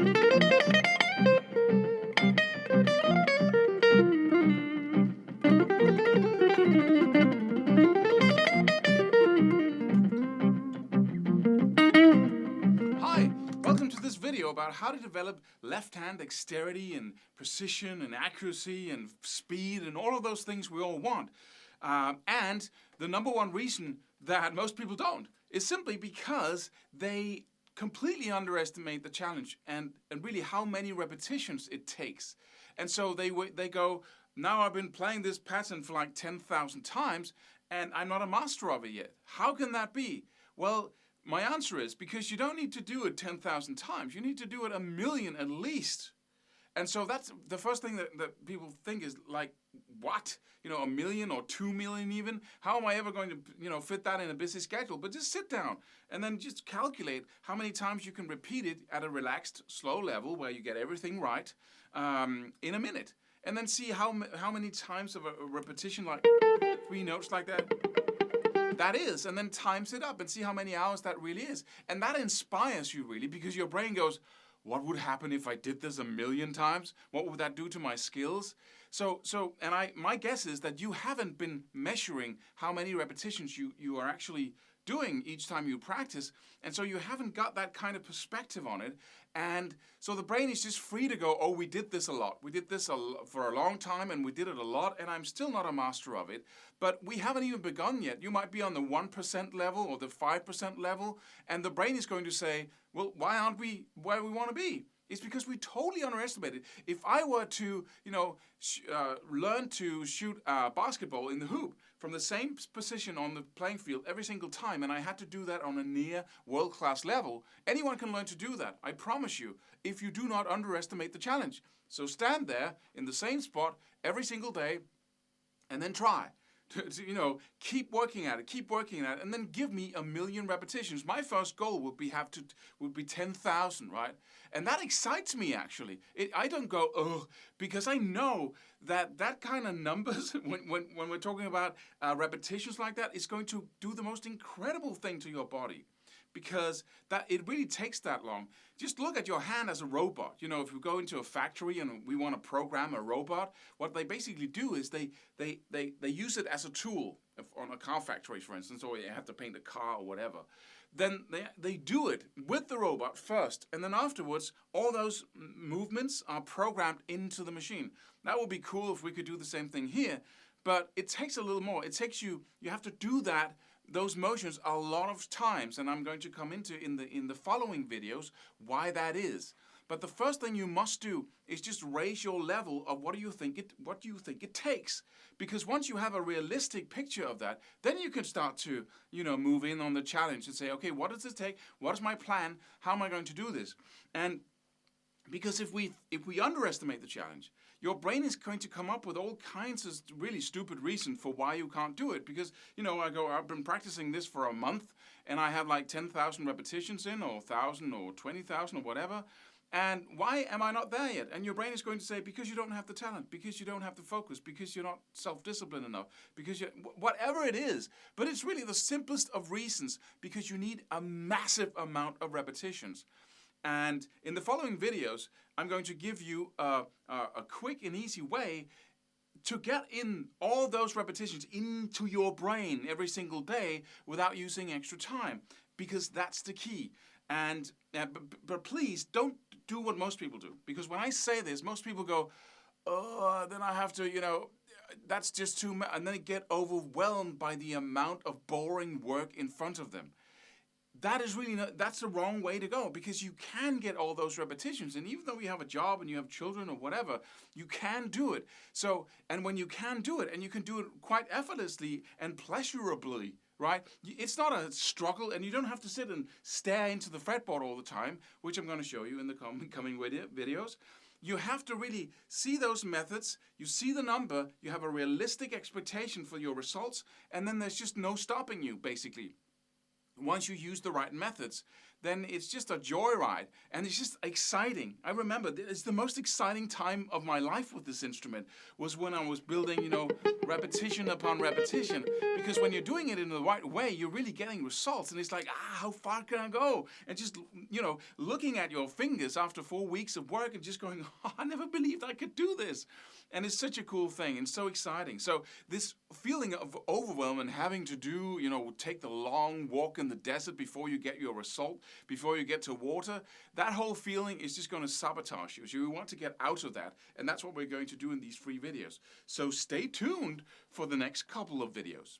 Hi, welcome to this video about how to develop left-hand dexterity and precision and accuracy and speed and all of those things we all want. And the number one reason that most people don't is simply because they completely underestimate the challenge and really how many repetitions it takes. And so they go, now I've been playing this pattern for like 10,000 times and I'm not a master of it yet. How can that be? Well, my answer is because you don't need to do it 10,000 times. You need to do it 1,000,000 at least. And so that's the first thing that people think is like, what? 1,000,000 or 2,000,000 even? How am I ever going to, fit that in a busy schedule? But just sit down and then just calculate how many times you can repeat it at a relaxed, slow level where you get everything right in a minute. And then see how many times of a repetition, like 3 notes like that is, and then times it up and see how many hours that really is. And that inspires you really, because your brain goes, what would happen if I did this 1,000,000 times? What would that do to my skills? My guess is that you haven't been measuring how many repetitions you are actually doing each time you practice, and so you haven't got that kind of perspective on it. And so the brain is just free to go, oh, we did this a lot. We did this for a long time, and we did it a lot, and I'm still not a master of it. But we haven't even begun yet. You might be on the 1% level or the 5% level, and the brain is going to say, well, why aren't we where we want to be? It's because we totally underestimate it. If I were to, learn to shoot basketball in the hoop from the same position on the playing field every single time, and I had to do that on a near world-class level, anyone can learn to do that, I promise you, if you do not underestimate the challenge. So stand there in the same spot every single day and then try. Keep working at it, and then give me 1,000,000 repetitions. My first goal would be 10,000, right? And that excites me actually. I don't go, oh, because I know that kind of numbers when we're talking about repetitions like that is going to do the most incredible thing to your body. Because that it really takes that long. Just look at your hand as a robot. If you go into a factory and we want to program a robot, what they basically do is they use it as a tool on a car factory, for instance, or you have to paint a car or whatever. Then they do it with the robot first, and then afterwards, all those movements are programmed into the machine. That would be cool if we could do the same thing here, but it takes a little more. It takes you have to do those motions a lot of times, and I'm going to come into in the following videos why that is. But the first thing you must do is just raise your level of what do you think it takes. Because once you have a realistic picture of that, then you can start to move in on the challenge and say, okay, what does it take? What is my plan? How am I going to do this? And because if we underestimate the challenge, your brain is going to come up with all kinds of really stupid reasons for why you can't do it. Because, I've been practicing this for a month, and I have like 10,000 repetitions in, or 1,000 or 20,000 or whatever. And why am I not there yet? And your brain is going to say, because you don't have the talent, because you don't have the focus, because you're not self-disciplined enough, because whatever it is. But it's really the simplest of reasons, because you need a massive amount of repetitions. And in the following videos, I'm going to give you a quick and easy way to get in all those repetitions into your brain every single day without using extra time, because that's the key. And but please don't do what most people do, because when I say this, most people go, oh, then I have to, that's just too much, and then they get overwhelmed by the amount of boring work in front of them. That is really that's the wrong way to go, because you can get all those repetitions, and even though you have a job and you have children or whatever, you can do it. So, and when you can do it, and you can do it quite effortlessly and pleasurably, right? It's not a struggle, and you don't have to sit and stare into the fretboard all the time, which I'm going to show you in the coming videos. You have to really see those methods, you see the number, you have a realistic expectation for your results, and then there's just no stopping you, basically. Once you use the right methods, then it's just a joyride, and it's just exciting. I remember it's the most exciting time of my life with this instrument was when I was building, repetition upon repetition, because when you're doing it in the right way, you're really getting results, and it's like, how far can I go? And just, looking at your fingers after 4 weeks of work and just going, I never believed I could do this. And it's such a cool thing and so exciting. So this feeling of overwhelm and having to do, take the long walk in the desert before you get your result, before you get to water, that whole feeling is just going to sabotage you. So you want to get out of that. And that's what we're going to do in these free videos. So stay tuned for the next couple of videos.